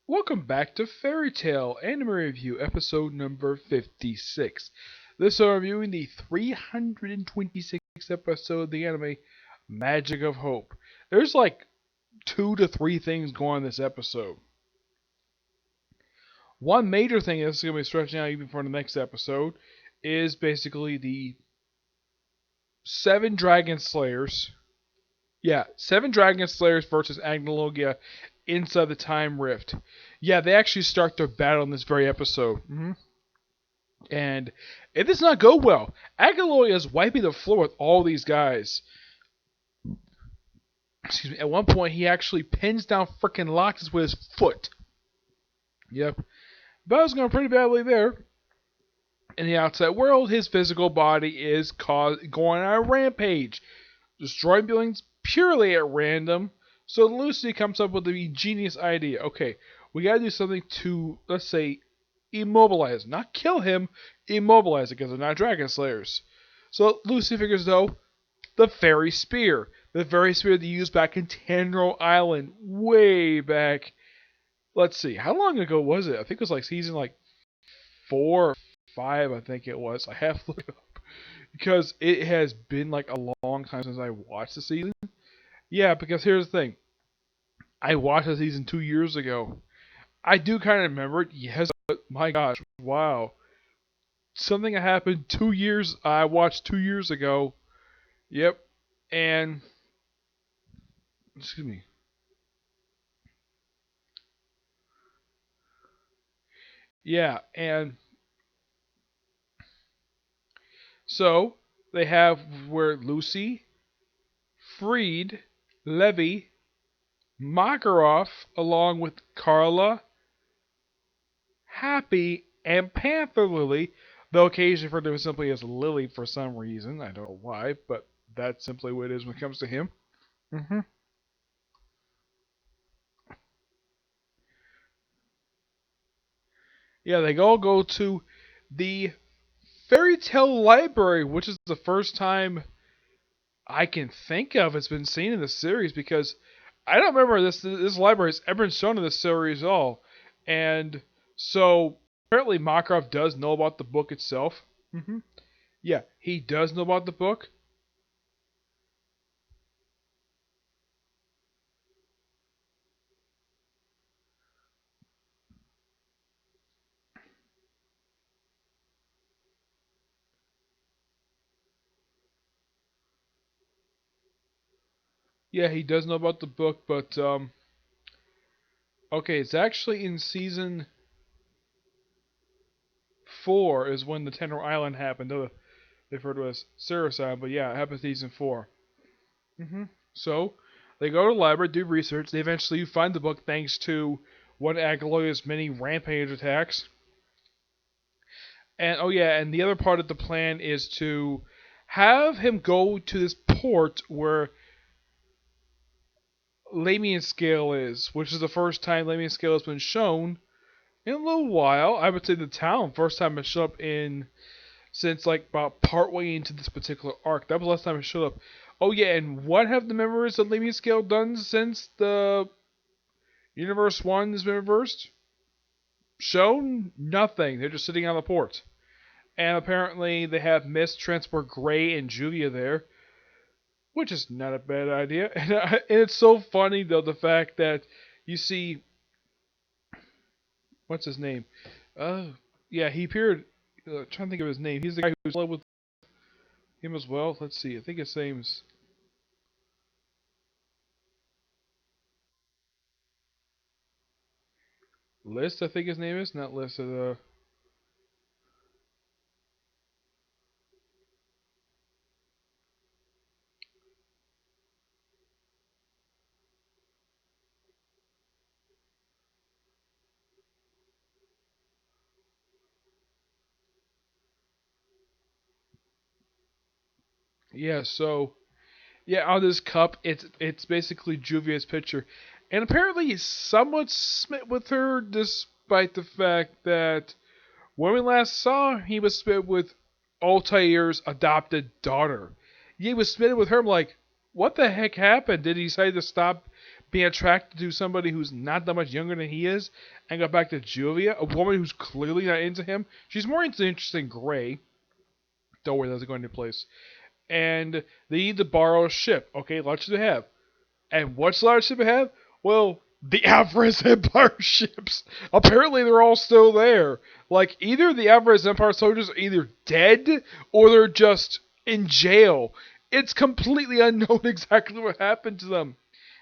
Welcome back to Fairy Tale Anime Review, episode number 56. This is reviewing the 326th episode of the anime Magic of Hope. There's like 2 to 3 things going on in this episode. One major thing that's going to be stretching out even for the next episode is basically the 7 Dragon Slayers. Yeah, 7 Dragon Slayers versus Agnologia inside the Time Rift. Yeah, they actually start their battle in this very episode. And it does not go well. Agnologia is wiping the floor with all these guys. Excuse me. At one point, he actually pins down freaking Loxus with his foot. Yep. Battle's going pretty badly there. In the outside world, his physical body is going on a rampage, destroying buildings purely at random. So Lucy comes up with the genius idea. Okay, we gotta do something to, let's say, immobilize. Not kill him, immobilize it, because they're not Dragon Slayers. So Lucy figures, though, the Fairy Spear. The Fairy Spear they used back in Tenro Island, way back. Let's see, how long ago was it? I think it was like season 4 or 5, I think it was. I have to look it up. Because it has been like a long time since I watched the season. Yeah, because here's the thing. I watched the season 2 years ago. I do kind of remember it, yes, but my gosh, wow. Something that happened I watched 2 years ago. Yep. And, excuse me. Yeah, and so they have where Lucy, Freed, Levy, Makarov, along with Carla, Happy, and Panther Lily, though occasionally referred to simply as Lily for some reason. I don't know why, but that's simply what it is when it comes to him. hmm Yeah, they all go to the Fairy Tale Library, which is the first time I can think of it's been seen in the series because I don't remember this library has ever been shown in the series at all. And so apparently Makarov does know about the book itself. hmm Yeah, he does know about the book. Yeah, he does know about the book, but okay, it's actually in season 4 is when the Tenor Island happened. Though they refer to it as Cirrus Island, but yeah, it happened in season 4. So they go to the library, do research. They eventually find the book thanks to one of Agaloya's many rampage attacks. And oh yeah, and the other part of the plan is to have him go to this port where Lamian Scale is, which is the first time Lamian Scale has been shown in a little while. I would say the town first time it showed up in since like about partway into this particular arc. That was the last time it showed up. Oh yeah, and what have the members of Lamian Scale done since the Universe 1 has been reversed? Shown nothing. They're just sitting on the port. And apparently they have Miss Transport Gray and Julia there, which is not a bad idea. And it's so funny though the fact that you see, what's his name? Uh, yeah, he appeared. Trying to think of his name. He's the guy who's in love with him as well. Let's see. I think his name's List. I think his name is not List. Yeah. So yeah, on this cup, it's basically Juvia's picture, and apparently he's somewhat smit with her, despite the fact that when we last saw him, he was smitten with Altair's adopted daughter. He was smitten with her. I'm like, what the heck happened? Did he decide to stop being attracted to somebody who's not that much younger than he is, and go back to Julia, a woman who's clearly not into him. She's more interested in Gray. Don't worry, that's going into place. And they need to borrow a ship. Okay, large ship they have. And what's the large ship they have? Well, the Alvarez Empire ships. Apparently they're all still there. Like, either the Alvarez Empire soldiers are either dead or they're just in jail. It's completely unknown exactly what happened to them.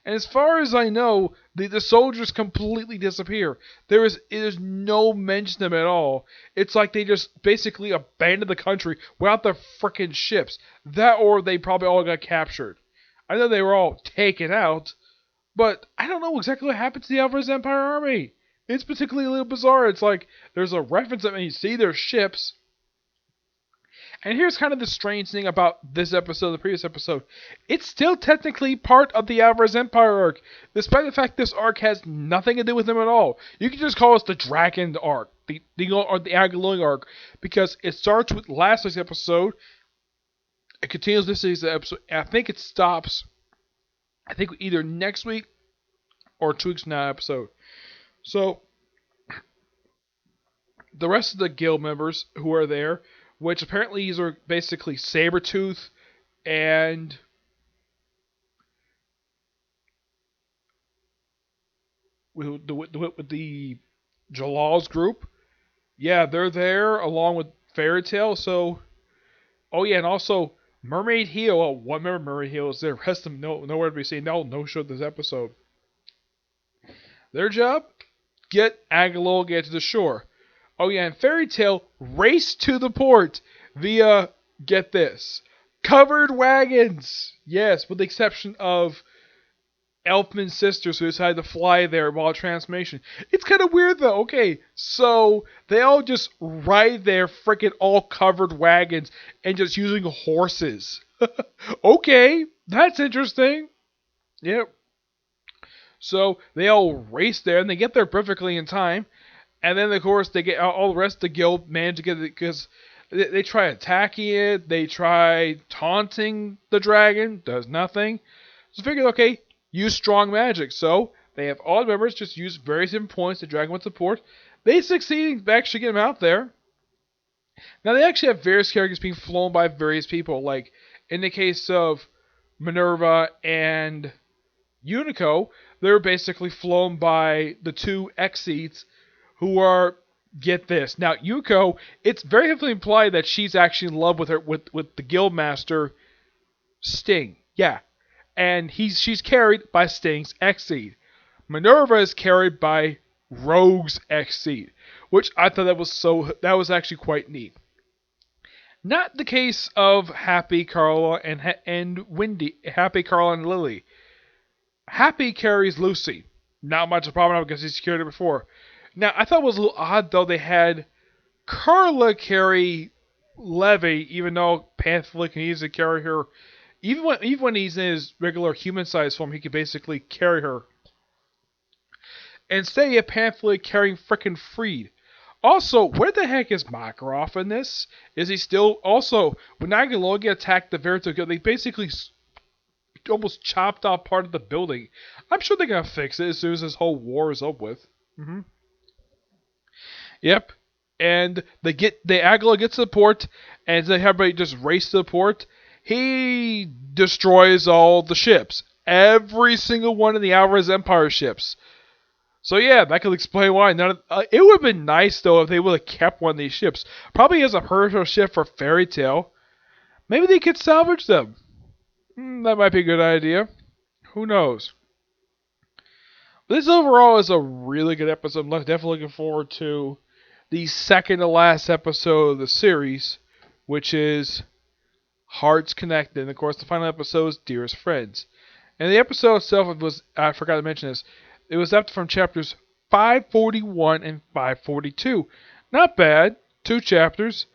And as far as I know, the soldiers completely disappear. There's no mention of them at all. It's like they just basically abandoned the country without their frickin' ships. That or they probably all got captured. I know they were all taken out, but I don't know exactly what happened to the Alvarez Empire army. It's particularly a little bizarre. It's like there's a reference that you see their ships. And here's kind of the strange thing about this episode, the previous episode. It's still technically part of the Alvarez Empire arc, despite the fact this arc has nothing to do with them at all. You can just call it the Dragon arc, or the Agaloing arc, because it starts with last week's episode. It continues this week's episode. And I think it stops, I think either next week or 2 weeks from now episode. So, the rest of the guild members who are there, which apparently these are basically Sabretooth and with the Jalal's group. Yeah, they're there along with Fairy Tail. So, oh yeah, and also Mermaid Heel. Oh, one member of Mermaid Heel is there. The rest of them nowhere to be seen. No show this episode. Their job? Get Agalola to the shore. Oh yeah, and Fairy Tail raced to the port via, get this, covered wagons. Yes, with the exception of Elfman's sisters who decided to fly there while transformation. It's kind of weird though. Okay, so they all just ride their freaking all covered wagons and just using horses. Okay, that's interesting. Yep. So they all race there and they get there perfectly in time. And then, of course, they get all the rest of the guild manage to get it because they try attacking it. They try taunting the dragon. Does nothing. So figured, okay, use strong magic. So they have all the members just use various different points the dragon would support. They succeed in actually getting him out there. Now, they actually have various characters being flown by various people. Like, in the case of Minerva and Unico, they're basically flown by the 2 Exceeds, who are, get this. Now, Yuko, it's very heavily implied that she's actually in love with the Guildmaster, Sting. Yeah. And she's carried by Sting's Exceed. Minerva is carried by Rogue's Exceed, which I thought that was actually quite neat. Not the case of Happy, Carla, and Wendy. Happy, Carla, and Lily. Happy carries Lucy. Not much of a problem because he's carried her before. Now, I thought it was a little odd, though, they had Carla carry Levy, even though Panther can easily carry her. Even when he's in his regular human-sized form, he can basically carry her. Instead, you have Panther carrying frickin' Freed. Also, where the heck is Makarov in this? Is he still... Also, when Agalola attacked the Verito Guild, they basically almost chopped off part of the building. I'm sure they're going to fix it as soon as this whole war is over with. Mm-hmm. Yep. And the Agalola gets to the port, and they have everybody just race to the port. He destroys all the ships. Every single one of the Alvarez Empire ships. So yeah, that could explain why. It would have been nice, though, if they would have kept one of these ships. Probably as a personal ship for Fairy Tail. Maybe they could salvage them. That might be a good idea. Who knows? But this overall is a really good episode. I'm definitely looking forward to the second to last episode of the series, which is Hearts Connected. And of course, the final episode is Dearest Friends. And the episode itself was, I forgot to mention this, it was up from chapters 541 and 542. Not bad, 2 chapters.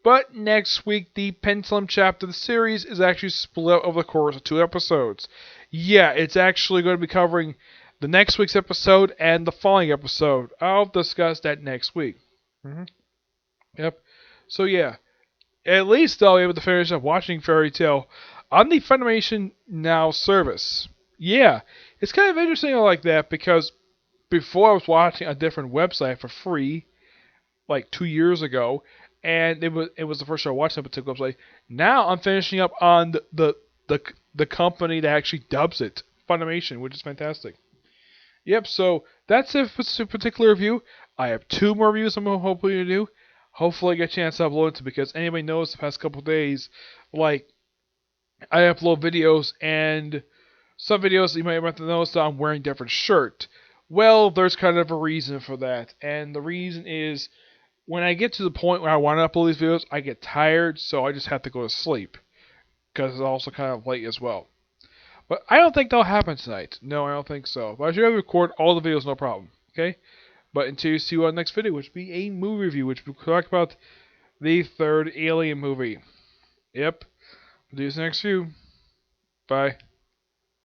But next week, the Pendulum chapter of the series is actually split over the course of 2 episodes. Yeah, it's actually going to be covering the next week's episode and the following episode. I'll discuss that next week. Yep. So yeah, at least I'll be able to finish up watching Fairy Tail on the Funimation Now service. Yeah, It's kind of interesting like that because before I was watching a different website for free, like 2 years ago, and it was the first show I watched on a particular website. Now I'm finishing up on the the company that actually dubs it, Funimation, which is fantastic. Yep, so that's it for this particular review. I have two more reviews I'm hoping to do. Hopefully I get a chance to upload it because anybody knows the past couple days, like I upload videos and some videos you might have to notice that I'm wearing different shirt. Well, there's kind of a reason for that, and the reason is when I get to the point where I want to upload these videos, I get tired, so I just have to go to sleep because it's also kind of late as well. But I don't think that'll happen tonight. No, I don't think so. But I should be able to record all the videos, no problem. Okay? But until you see our next video, which will be a movie review, which will talk about the third Alien movie. Yep. Do this next few. Bye.